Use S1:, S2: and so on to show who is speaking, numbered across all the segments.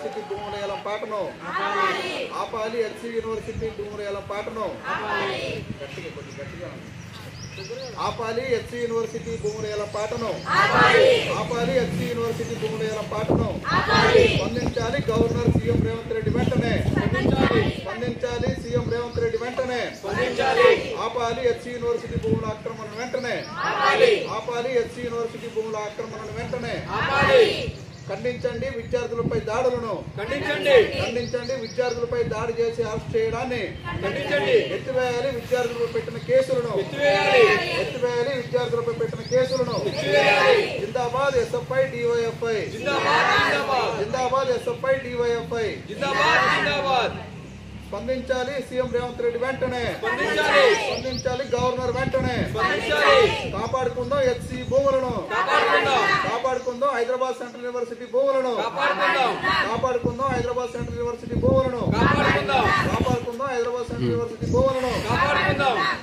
S1: University భూముల ఏలంపాటను ఆపాలి. SC university భూముల ఏలంపాటను ఆపాలి. ఎస్సీ యూనివర్సిటీ భూముల ఏలంపాటను ఆపాలి. ఎస్సీ యూనివర్సిటీ భూముల ఏలంపాటను స్పందించాలి గవర్నర్ సీఎం రేవంత్ రెడ్డి వెంటనే. స్పందించాలి సీఎం రేవంత్ రెడ్డి వెంటనే. ఆపాలి ఎస్సీ యూనివర్సిటీ భూముల ఆక్రమణను వెంటనే. ఆపాలి ఎస్సీ యూనివర్సిటీ భూముల ఆక్రమణను వెంటనే. ఖండించండి విద్యార్థులపై దాడులను. ఖండించండి విద్యార్థులపై దాడి చేసి అరెస్ట్ చేయడాన్ని. ఎత్తివేయాలి విద్యార్థులపై పెట్టిన కేసులను. ఎత్తివేయాలి విద్యార్థులపై పెట్టిన కేసులను. జిందాబాద్ ఎస్ఎఫ్ఐ డివైఎఫ్ఐ. జిందాబాద్ ఎస్ఎఫ్ఐ డివైఎఫ్ఐ. స్పందించాలి సీఎం రేవంత్ రెడ్డి వెంటనే. స్పందించాలి గవర్నర్ వెంటనే. కాపాడుకుందాం ఎస్సీ భూములను. కాపాడుకుందాం హైదరాబాద్ సెంట్రల్ యూనివర్సిటీ భూములను. కాపాడుకుందాం హైదరాబాద్ సెంట్రల్ యూనివర్సిటీ భూములను. కాపాడుకుందాం హైదరాబాద్ సెంట్రల్ యూనివర్సిటీ భూములను.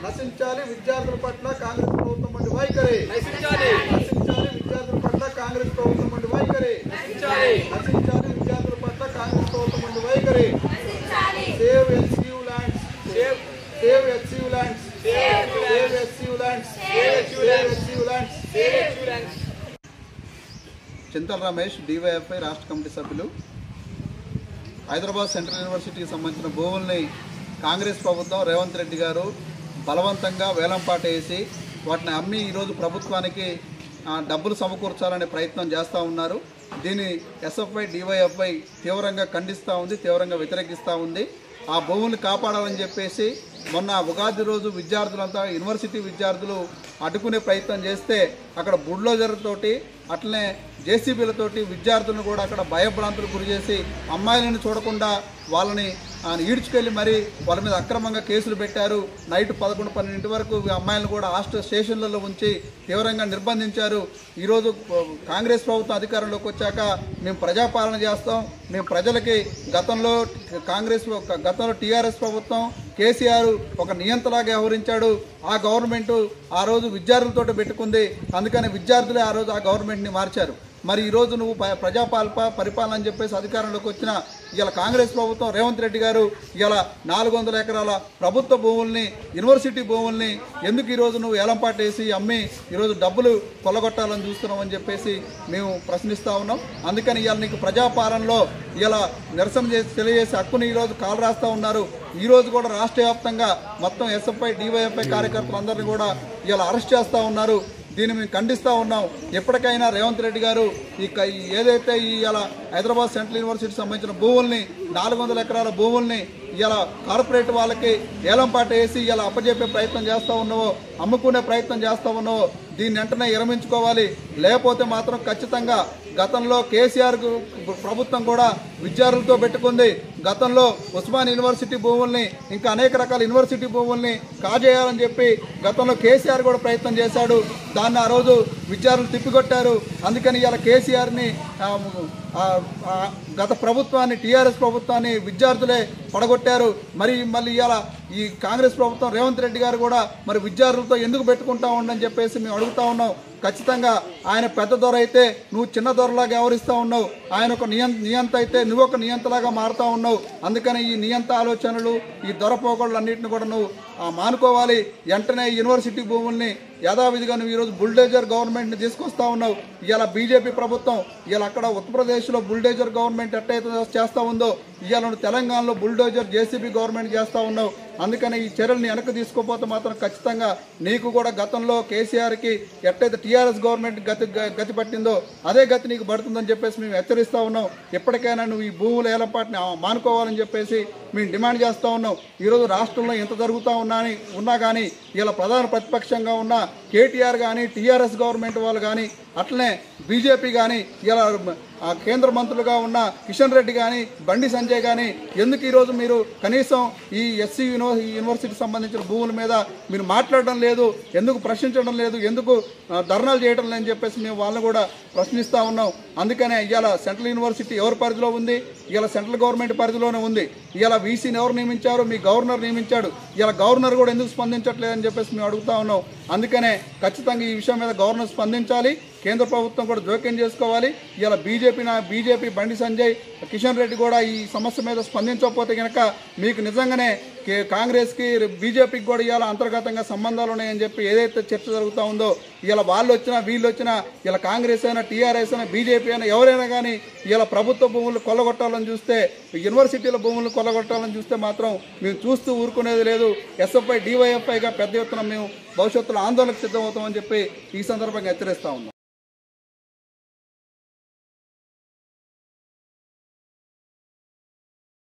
S1: నశించాలి విద్యార్థుల పట్ల కాంగ్రెస్ ప్రభుత్వం వంటి వైఖరి. నశించాలి విద్యార్థుల పట్ల కాంగ్రెస్ ప్రభుత్వం వంటి వైఖరి. నశించాలి విద్యార్థుల పట్ల కాంగ్రెస్ ప్రభుత్వం వంటి వైఖరి. Save HCU lands. Save HCU lands. Save HCU lands. Save HCU lands. చింతల రమేష్ డివైఎఫ్ఐ రాష్ట్ర కమిటీ సభ్యులు. హైదరాబాద్ సెంట్రల్ యూనివర్సిటీకి సంబంధించిన భూముల్ని కాంగ్రెస్ ప్రభుత్వం రేవంత్ రెడ్డి గారు బలవంతంగా వేలంపాట వేసి వాటిని అమ్మి ఈరోజు ప్రభుత్వానికి డబ్బులు సమకూర్చాలనే ప్రయత్నం చేస్తూ ఉన్నారు. దీన్ని ఎస్ఎఫ్ఐ డివైఎఫ్ఐ తీవ్రంగా ఖండిస్తూ ఉంది, తీవ్రంగా వ్యతిరేకిస్తూ ఉంది. ఆ భూములు కాపాడాలని చెప్పేసి మొన్న ఉగాది రోజు విద్యార్థులంతా యూనివర్సిటీ విద్యార్థులు అడ్డుకునే ప్రయత్నం చేస్తే అక్కడ బుల్డోజర్ తోటి అట్లనే జేసీబీలతోటి విద్యార్థులను కూడా అక్కడ భయభ్రాంతులకు గురి చేసి అమ్మాయిలను చూడకుండా వాళ్ళని ఈడ్చుకెళ్ళి మరి వాళ్ళ మీద అక్రమంగా కేసులు పెట్టారు. నైట్ 11-12 వరకు అమ్మాయిలను కూడా హాస్టల్ స్టేషన్లలో ఉంచి తీవ్రంగా నిర్బంధించారు. ఈరోజు కాంగ్రెస్ ప్రభుత్వం అధికారంలోకి వచ్చాక మేము ప్రజాపాలన చేస్తాం, మేము ప్రజలకి గతంలో టీఆర్ఎస్ ప్రభుత్వం కేసీఆర్ ఒక నియంతలాగా వ్యవహరించాడు. ఆ గవర్నమెంట్ ఆ రోజు విద్యార్థులతో పెట్టుకుంది, అందుకని విద్యార్థులే ఆ రోజు ఆ గవర్నమెంట్ని మార్చారు. మరి ఈరోజు నువ్వు పరిపాలన అని చెప్పేసి అధికారంలోకి వచ్చిన ఇలా కాంగ్రెస్ ప్రభుత్వం రేవంత్ రెడ్డి గారు ఇలా 400 ఎకరాల ప్రభుత్వ భూముల్ని యూనివర్సిటీ భూముల్ని ఎందుకు ఈరోజు నువ్వు ఏలంపాటు వేసి అమ్మి ఈరోజు డబ్బులు కొల్లగొట్టాలని చూస్తున్నావు అని చెప్పేసి మేము ప్రశ్నిస్తూ ఉన్నాం. అందుకని ఇవాళ నీకు ప్రజాపాలనలో ఇలా నిరసన తెలియజేసి హక్కుని ఈరోజు కాలు రాస్తూ ఉన్నారు. ఈరోజు కూడా రాష్ట్ర వ్యాప్తంగా మొత్తం ఎస్ఎఫ్ఐ డివైఎఫ్ఐ కార్యకర్తలందరినీ కూడా ఇలా అరెస్ట్ చేస్తూ ఉన్నారు. దీన్ని మేము ఖండిస్తూ ఉన్నాం. ఎప్పటికైనా రేవంత్ రెడ్డి గారు ఏదైతే ఇలా హైదరాబాద్ సెంట్రల్ యూనివర్సిటీ సంబంధించిన భూముల్ని 400 ఎకరాల భూముల్ని ఇలా కార్పొరేట్ వాళ్ళకి ఏలంపాట వేసి ఇలా అప్పజెప్పే ప్రయత్నం చేస్తూ ఉన్నావో, అమ్ముకునే ప్రయత్నం చేస్తూ ఉన్నావో దీన్ని వెంటనే విరమించుకోవాలి. లేకపోతే మాత్రం ఖచ్చితంగా గతంలో కేసీఆర్ ప్రభుత్వం కూడా విద్యార్థులతో పెట్టుకుంది. గతంలో ఉస్మాన్ యూనివర్సిటీ భూముల్ని ఇంకా అనేక రకాల యూనివర్సిటీ భూముల్ని కాజేయాలని చెప్పి గతంలో కేసీఆర్ కూడా ప్రయత్నం చేశాడు. దాన్ని ఆ రోజు విద్యార్థులు తిప్పికొట్టారు. అందుకని ఇలా కేసీఆర్ని గత ప్రభుత్వాన్ని టీఆర్ఎస్ ప్రభుత్వాన్ని విద్యార్థులే పడగొట్టారు. మళ్ళీ ఇలా ఈ కాంగ్రెస్ ప్రభుత్వం రేవంత్ రెడ్డి గారు కూడా మరి విద్యార్థులతో ఎందుకు పెట్టుకుంటా ఉండని చెప్పేసి మేము అడుగుతా ఉన్నాం. ఖచ్చితంగా ఆయన పెద్ద దొర అయితే నువ్వు చిన్న దొరలాగా వ్యవహరిస్తూ ఉన్నావు. ఆయన ఒక నియంత అయితే నువ్వు ఒక నియంతలాగా మారుతూ ఉన్నావు. అందుకని ఈ నియంత ఆలోచనలు ఈ దొరపోకళ్ళన్నింటిని కూడా నువ్వు మానుకోవాలి. వెంటనే యూనివర్సిటీ భూముల్ని యథావిధిగా నువ్వు ఈరోజు బుల్డోజర్ గవర్నమెంట్ని తీసుకొస్తా ఉన్నావు. ఇలా బీజేపీ ప్రభుత్వం ఇలా అక్కడ ఉత్తరప్రదేశ్లో బుల్డోజర్ గవర్నమెంట్ ఎట్టయితే చేస్తూ ఉందో ఇవాళ నువ్వు తెలంగాణలో బుల్డోజర్ జేసీబీ గవర్నమెంట్ చేస్తూ ఉన్నావు. అందుకని ఈ చర్యలను వెనక్కి తీసుకోకపోతే మాత్రం ఖచ్చితంగా నీకు కూడా గతంలో కేసీఆర్కి ఎట్టయితే టీఆర్ఎస్ గవర్నమెంట్ గతి పట్టిందో అదే గతి నీకు పడుతుందని చెప్పేసి మేము హెచ్చరిస్తూ ఉన్నాం. ఎప్పటికైనా నువ్వు ఈ భూముల ఏలంపాటిని మానుకోవాలని చెప్పేసి మేము డిమాండ్ చేస్తూ ఉన్నాం. ఈరోజు రాష్ట్రంలో ఎంత జరుగుతూ ఉన్నా కానీ ఇలా ప్రధాన ప్రతిపక్షంగా ఉన్న కేటీఆర్ కానీ టీఆర్ఎస్ గవర్నమెంట్ వాళ్ళు కానీ అట్లనే బీజేపీ కానీ ఇలా కేంద్ర మంత్రులుగా ఉన్న కిషన్ రెడ్డి కానీ బండి సంజయ్ కానీ ఎందుకు ఈరోజు మీరు కనీసం ఈ ఎస్సీ యూనివర్సిటీ సంబంధించిన భూముల మీద మీరు మాట్లాడడం లేదు, ఎందుకు ప్రశ్నించడం లేదు, ఎందుకు ధర్నాలు చేయడం లేదని చెప్పేసి మేము వాళ్ళని కూడా ప్రశ్నిస్తూ ఉన్నాం. అందుకనే ఇవాళ సెంట్రల్ యూనివర్సిటీ ఎవరి పరిధిలో ఉంది? ఇవాళ సెంట్రల్ గవర్నమెంట్ పరిధిలోనే ఉంది. ఇవాళ వీసీని ఎవరు నియమించారు? మీ గవర్నర్ నియమించాడు. ఇలా గవర్నర్ కూడా ఎందుకు స్పందించట్లేదని చెప్పేసి మేము అడుగుతా ఉన్నాం. అందుకనే ఖచ్చితంగా ఈ విషయం మీద గవర్నర్ స్పందించాలి. కేంద్ర ప్రభుత్వం కూడా జోక్యం చేసుకోవాలి. ఇలా బీజేపీ బండి సంజయ్, కిషన్ రెడ్డి కూడా ఈ సమస్య మీద స్పందించకపోతే కనుక మీకు నిజంగానే కాంగ్రెస్కి బీజేపీకి కూడా ఇవాళ అంతర్గతంగా సంబంధాలు ఉన్నాయని చెప్పి ఏదైతే చర్చ జరుగుతూ ఉందో, ఇలా వాళ్ళు వచ్చినా వీళ్ళు వచ్చినా, ఇలా కాంగ్రెస్ అయినా టీఆర్ఎస్ అయినా బీజేపీ అయినా ఎవరైనా కానీ ఇలా ప్రభుత్వ భూములు కొల్లగొట్టాలని చూస్తే, యూనివర్సిటీల భూములు కొల్లగొట్టాలని చూస్తే మాత్రం మేము చూస్తూ ఊరుకునేది లేదు. ఎస్ఎఫ్ఐ డివైఎఫ్ఐగా పెద్ద ఎత్తున మేము భవిష్యత్తులో ఆందోళనకు సిద్ధమవుతామని చెప్పి ఈ సందర్భంగా హెచ్చరిస్తా ఉన్నాం.